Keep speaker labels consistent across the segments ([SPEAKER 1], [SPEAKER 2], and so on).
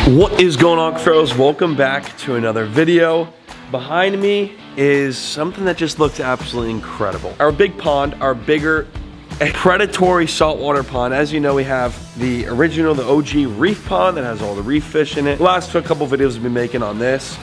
[SPEAKER 1] What is going on, Cuffaros? Welcome back to another video. Behind me is something that just looks absolutely incredible. Our big pond, our bigger predatory saltwater pond. As you know, we have the original, the OG reef pond that has all the reef fish in it. The last couple videos we've been making on this.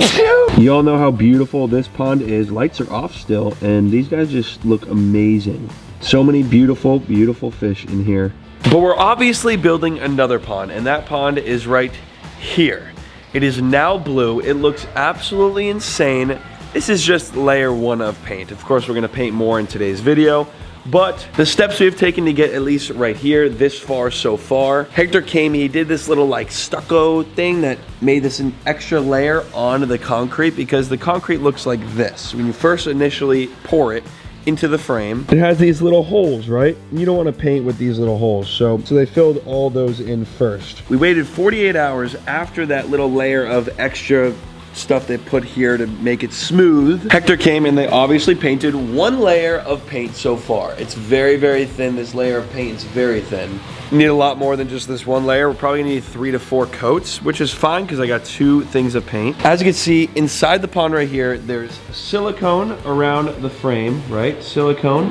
[SPEAKER 1] You all know how beautiful this pond is. Lights are off still, and these guys just look amazing. So many beautiful, beautiful fish in here. But we're obviously building another pond, and that pond is right here. It is now blue. It looks absolutely insane. This is just layer one of paint. Of course, we're gonna paint more in today's video, but the steps we've taken to get at least right here, this far so far. Hector came, he did this little like stucco thing that made this an extra layer onto the concrete, because the concrete looks like this. When you first initially pour it into the frame, it has these little holes, right? You don't want to paint with these little holes, so they filled all those in first. We waited 48 hours after that little layer of extra stuff they put here to make it smooth. Hector came and they obviously painted one layer of paint so far. It's very, very thin. This layer of paint is very thin. You need a lot more than just this one layer. We're probably gonna need 3 to 4 coats, which is fine because I got 2 things of paint. As you can see, inside the pond right here, there's silicone around the frame, right? Silicone.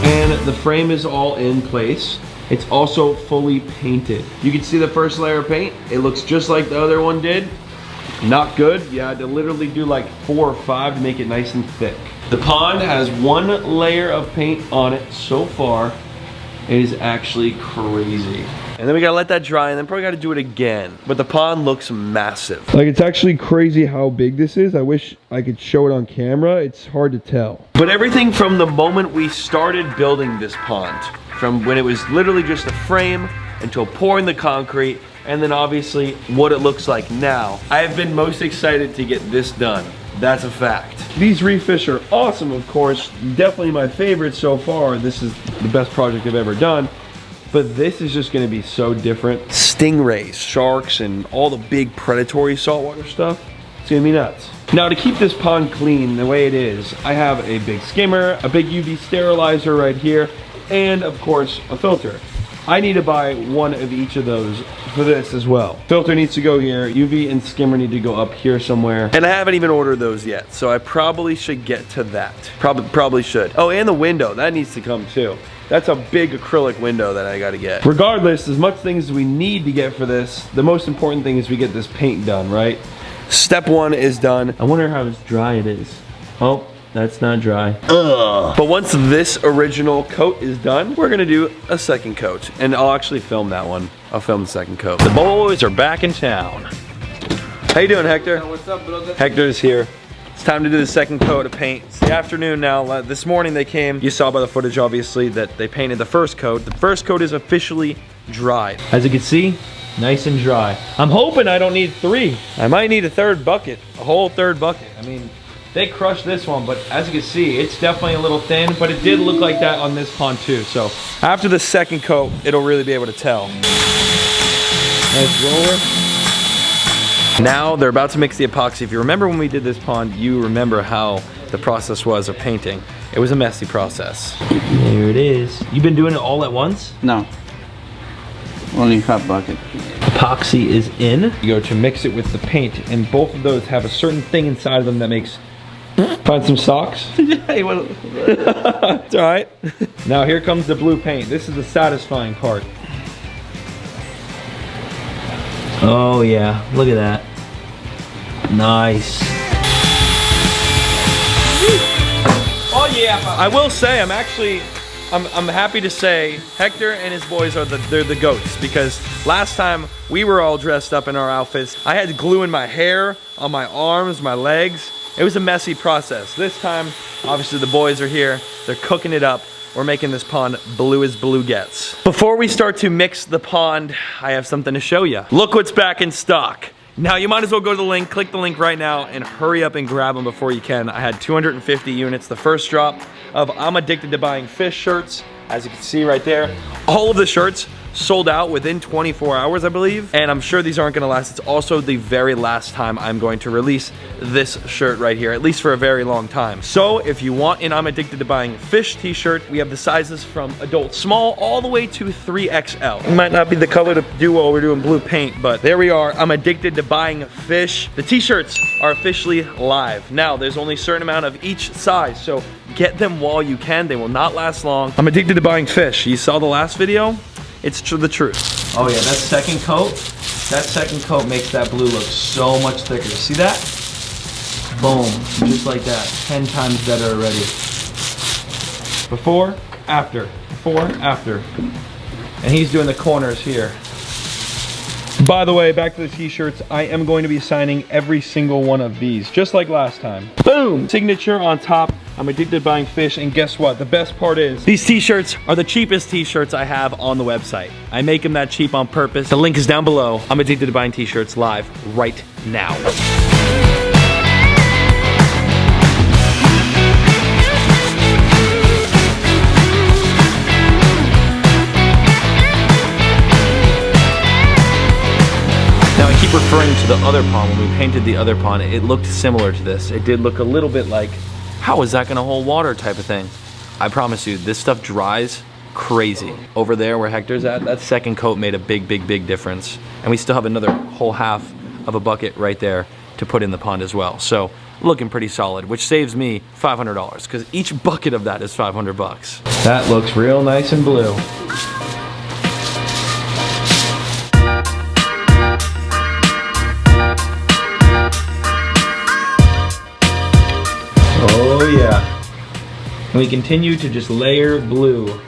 [SPEAKER 1] And the frame is all in place. It's also fully painted. You can see the first layer of paint. It looks just like the other one did. Not good. You had to literally do like 4 or 5 to make it nice and thick. The pond has 1 layer of paint on it so far. It is actually crazy. And then we gotta let that dry, and then probably gotta do it again. But the pond looks massive. Like, it's actually crazy how big this is. I wish I could show it on camera. It's hard to tell. But everything from the moment we started building this pond, from when it was literally just a frame until pouring the concrete, and then obviously what it looks like now, I have been most excited to get this done. That's a fact. These reef fish are awesome, of course. Definitely my favorite so far. This is the best project I've ever done. But this is just gonna be so different. Stingrays, sharks, and all the big predatory saltwater stuff. It's gonna be nuts. Now, to keep this pond clean the way it is, I have a big skimmer, a big UV sterilizer right here, and of course, a filter. I need to buy 1 of each of those for this as well. Filter needs to go here, UV and skimmer need to go up here somewhere. And I haven't even ordered those yet, so I probably should get to that. Probably should. Oh, and the window, that needs to come too. That's a big acrylic window that I gotta get. Regardless, as much things as we need to get for this, the most important thing is we get this paint done, right? Step 1 is done. I wonder how dry it is. Oh, that's not dry. Ugh. But once this original coat is done, we're gonna do a second coat. And I'll actually film that one. I'll film the second coat. The boys are back in town. How you doing, Hector?
[SPEAKER 2] What's up, brother?
[SPEAKER 1] Hector's here. It's time to do the second coat of paint. It's the afternoon now. This morning they came. You saw by the footage, obviously, that they painted the first coat. The first coat is officially dried. As you can see, nice and dry. I'm hoping I don't need 3. I might need a 3rd bucket, a whole 3rd bucket. I mean, they crushed this one, but as you can see, it's definitely a little thin, but it did look like that on this pond too. So after the second coat, it'll really be able to tell. Nice roller. Now they're about to mix the epoxy. If you remember when we did this pond, you remember how the process was of painting. It was a messy process. There it is. You've been doing it all at once?
[SPEAKER 2] No. Only half bucket.
[SPEAKER 1] Epoxy is in. You go to mix it with the paint, and both of those have a certain thing inside of them that makes... Find some socks? It's all right. Now here comes the blue paint. This is the satisfying part. Oh yeah, look at that. Nice. Oh yeah. I will say, I'm happy to say Hector and his boys are they're the goats, because last time we were all dressed up in our outfits, I had glue in my hair, on my arms, my legs. It was a messy process. This time, obviously the boys are here. They're cooking it up. We're making this pond blue as blue gets. Before we start to mix the pond, I have something to show you. Look what's back in stock. Now you might as well go to the link, click the link right now, and hurry up and grab them before you can. I had 250 units, the first drop of I'm Addicted to Buying Fish shirts. As you can see right there, all of the shirts sold out within 24 hours, I believe. And I'm sure these aren't gonna last. It's also the very last time I'm going to release this shirt right here, at least for a very long time. So if you want an I'm Addicted to Buying Fish t-shirt, we have the sizes from adult small all the way to 3XL. It might not be the color to do while we're doing blue paint, but there we are. I'm addicted to buying fish. The t-shirts are officially live. Now, there's only a certain amount of each size, so get them while you can. They will not last long. I'm addicted to buying fish. You saw the last video? It's the truth. Oh yeah, that second coat makes that blue look so much thicker. See that? Boom, just like that. 10 times better already. Before, after, before, after. And he's doing the corners here. By the way, back to the t-shirts, I am going to be signing every single one of these, just like last time. Boom! Signature on top. I'm addicted to buying fish, and guess what? The best part is, these t-shirts are the cheapest t-shirts I have on the website. I make them that cheap on purpose. The link is down below. I'm addicted to buying t-shirts live right now. Now I keep referring to the other pond. When we painted the other pond, it looked similar to this. It did look a little bit like, how is that gonna hold water type of thing? I promise you, this stuff dries crazy. Over there where Hector's at, that second coat made a big difference. And we still have another whole half of a bucket right there to put in the pond as well. So looking pretty solid, which saves me $500 because each bucket of that is 500 bucks. That looks real nice and blue. Oh yeah. And we continue to just layer blue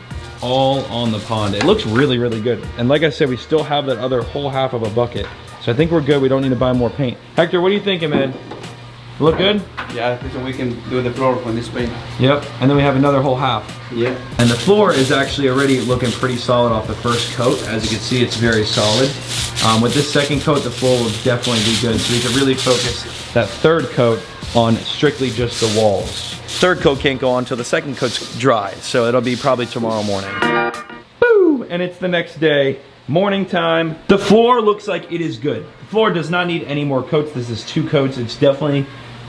[SPEAKER 1] all on the pond. It looks really good. And like I said, we still have that other whole half of a bucket. So I think we're good. We don't need to buy more paint. Hector, what are you thinking, man? Look good?
[SPEAKER 2] Yeah, I think so we can do the floor on this paint.
[SPEAKER 1] Yep, and then we have another whole half.
[SPEAKER 2] Yeah.
[SPEAKER 1] And the floor is actually already looking pretty solid off the first coat. As you can see, it's very solid. With this second coat, the floor will definitely be good. So we can really focus that third coat on strictly just the walls. Third coat can't go on until the second coat's dry, so it'll be probably tomorrow morning. Boo! And it's the next day, morning time. The floor looks like it is good. The floor does not need any more coats. This is 2 coats. It's definitely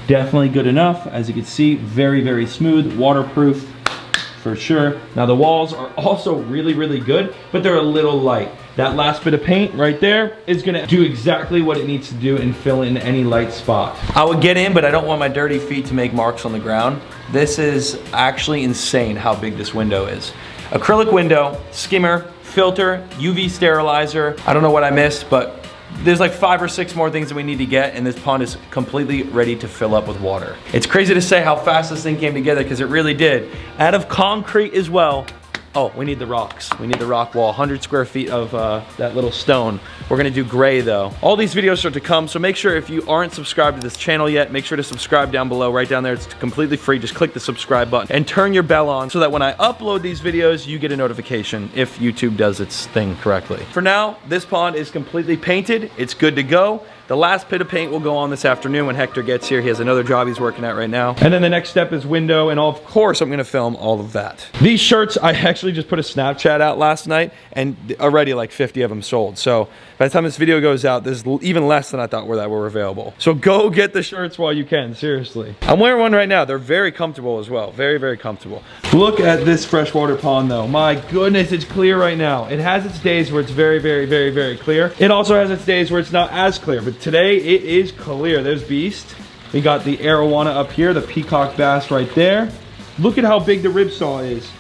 [SPEAKER 1] good enough. As you can see, very smooth, waterproof for sure. Now the walls are also really good, but they're a little light. That last bit of paint right there is gonna do exactly what it needs to do and fill in any light spot. I would get in, but I don't want my dirty feet to make marks on the ground. This is actually insane how big this window is. Acrylic window, skimmer, filter, UV sterilizer. I don't know what I missed, but there's like 5 or 6 more things that we need to get, and this pond is completely ready to fill up with water. It's crazy to say how fast this thing came together, because it really did. Out of concrete as well. Oh, we need the rocks. We need the rock wall, 100 square feet of that little stone. We're gonna do gray though. All these videos are to come, so make sure if you aren't subscribed to this channel yet, make sure to subscribe down below, right down there. It's completely free. Just click the subscribe button and turn your bell on so that when I upload these videos, you get a notification if YouTube does its thing correctly. For now, this pond is completely painted. It's good to go. The last bit of paint will go on this afternoon when Hector gets here. He has another job he's working at right now. And then the next step is window, and of course I'm gonna film all of that. These shirts, I actually just put a Snapchat out last night, and already like 50 of them sold. So by the time this video goes out, there's even less than I thought were available. So go get the shirts while you can, seriously. I'm wearing one right now. They're very comfortable as well. Very comfortable. Look at this freshwater pond though. My goodness, it's clear right now. It has its days where it's very clear. It also has its days where it's not as clear, but today it is clear. There's Beast. We got the arowana up here, the peacock bass right there. Look at how big the ribsaw is.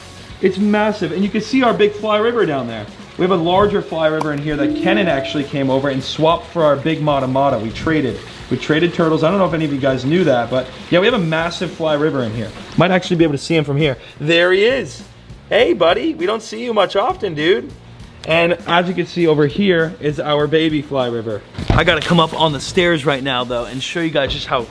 [SPEAKER 1] It's massive, and you can see our big fly river down there. We have a larger fly river in here that Kenan actually came over and swapped for our big mata. We traded turtles. I don't know if any of you guys knew that, but yeah, we have a massive fly river in here. Might actually be able to see him from here. There he is. Hey buddy, we don't see you much often, dude. And as you can see over here is our baby fly river. I gotta come up on the stairs right now though and show you guys just how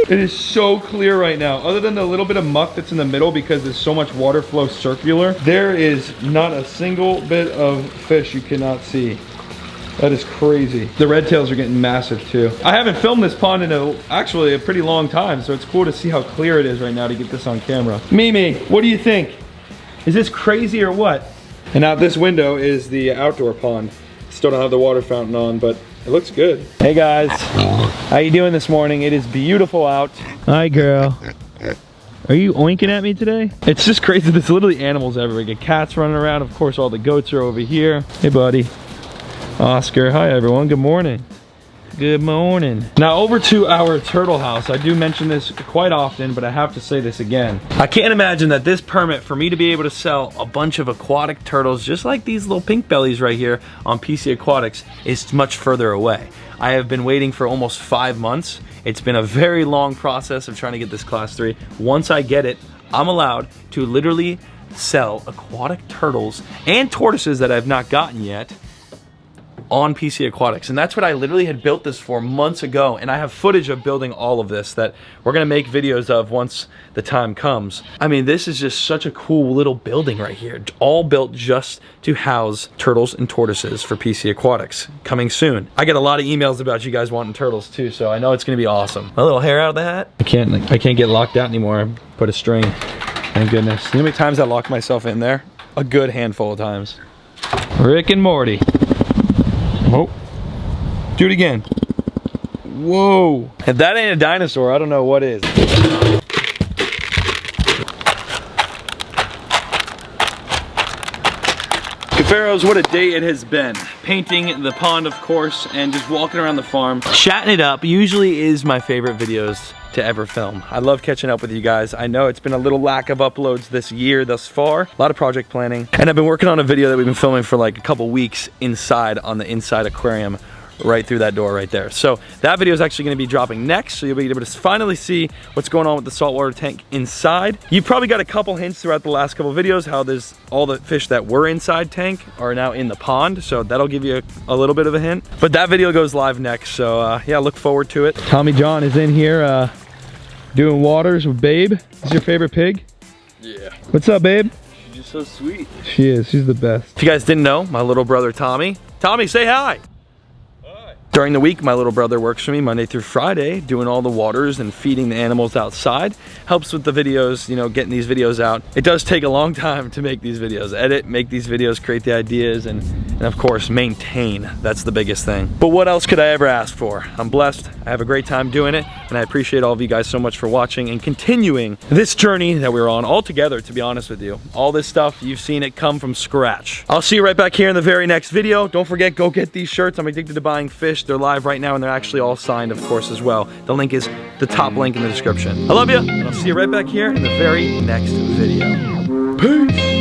[SPEAKER 1] it is so clear right now. Other than the little bit of muck that's in the middle because there's so much water flow circular, there is not a single bit of fish you cannot see. That is crazy. The red tails are getting massive too. I haven't filmed this pond in actually a pretty long time, so it's cool to see how clear it is right now to get this on camera. Mimi, what do you think? Is this crazy or what? And out this window is the outdoor pond. Still don't have the water fountain on, but it looks good. Hey guys, how you doing this morning? It is beautiful out. Hi girl. Are you oinking at me today? It's just crazy. There's literally animals everywhere. You get cats running around. Of course, all the goats are over here. Hey buddy. Oscar, hi everyone, good morning. Good morning. Now over to our turtle house. I do mention this quite often, but I have to say this again. I can't imagine that this permit for me to be able to sell a bunch of aquatic turtles, just like these little pink bellies right here on PC Aquatics, is much further away. I have been waiting for almost 5 months. It's been a very long process of trying to get this class 3. Once I get it, I'm allowed to literally sell aquatic turtles and tortoises that I've not gotten yet on PC Aquatics. And that's what I literally had built this for months ago, and I have footage of building all of this that we're gonna make videos of once the time comes. I mean, this is just such a cool little building right here, all built just to house turtles and tortoises for PC Aquatics. Coming soon. I get a lot of emails about you guys wanting turtles too, so I know it's gonna be awesome. My little hair out of the hat. I can't get locked out anymore. Put a string. Thank goodness. You know how many times I locked myself in there? A good handful of times. Rick and Morty. Oh, do it again. Whoa. If that ain't a dinosaur, I don't know what is. Cuffaros, what a day it has been. Painting the pond, of course, and just walking around the farm. Chatting it up usually is my favorite videos to ever film. I love catching up with you guys. I know it's been a little lack of uploads this year thus far. A lot of project planning. And I've been working on a video that we've been filming for like a couple weeks inside on the inside aquarium right through that door right there. So that video is actually going to be dropping next, so you'll be able to finally see what's going on with the saltwater tank inside. You've probably got a couple hints throughout the last couple videos how there's all the fish that were inside tank are now in the pond, so that'll give you a little bit of a hint. But that video goes live next, so yeah, look forward to it. Tommy John is in here doing waters with Babe. Is your favorite pig?
[SPEAKER 3] Yeah.
[SPEAKER 1] What's up, Babe?
[SPEAKER 3] She's just so sweet.
[SPEAKER 1] She is. She's the best. If you guys didn't know, my little brother Tommy. Tommy, say hi. During the week, my little brother works for me Monday through Friday, doing all the waters and feeding the animals outside. Helps with the videos, you know, getting these videos out. It does take a long time to make these videos, edit, make these videos, create the ideas, and of course, maintain. That's the biggest thing. But what else could I ever ask for? I'm blessed. I have a great time doing it, and I appreciate all of you guys so much for watching and continuing this journey that we're on all together, to be honest with you. All this stuff, you've seen it come from scratch. I'll see you right back here in the very next video. Don't forget, go get these shirts. I'm addicted to buying fish. They're live right now, and they're actually all signed, of course, as well. The link is the top link in the description. I love you, and I'll see you right back here in the very next video. Peace!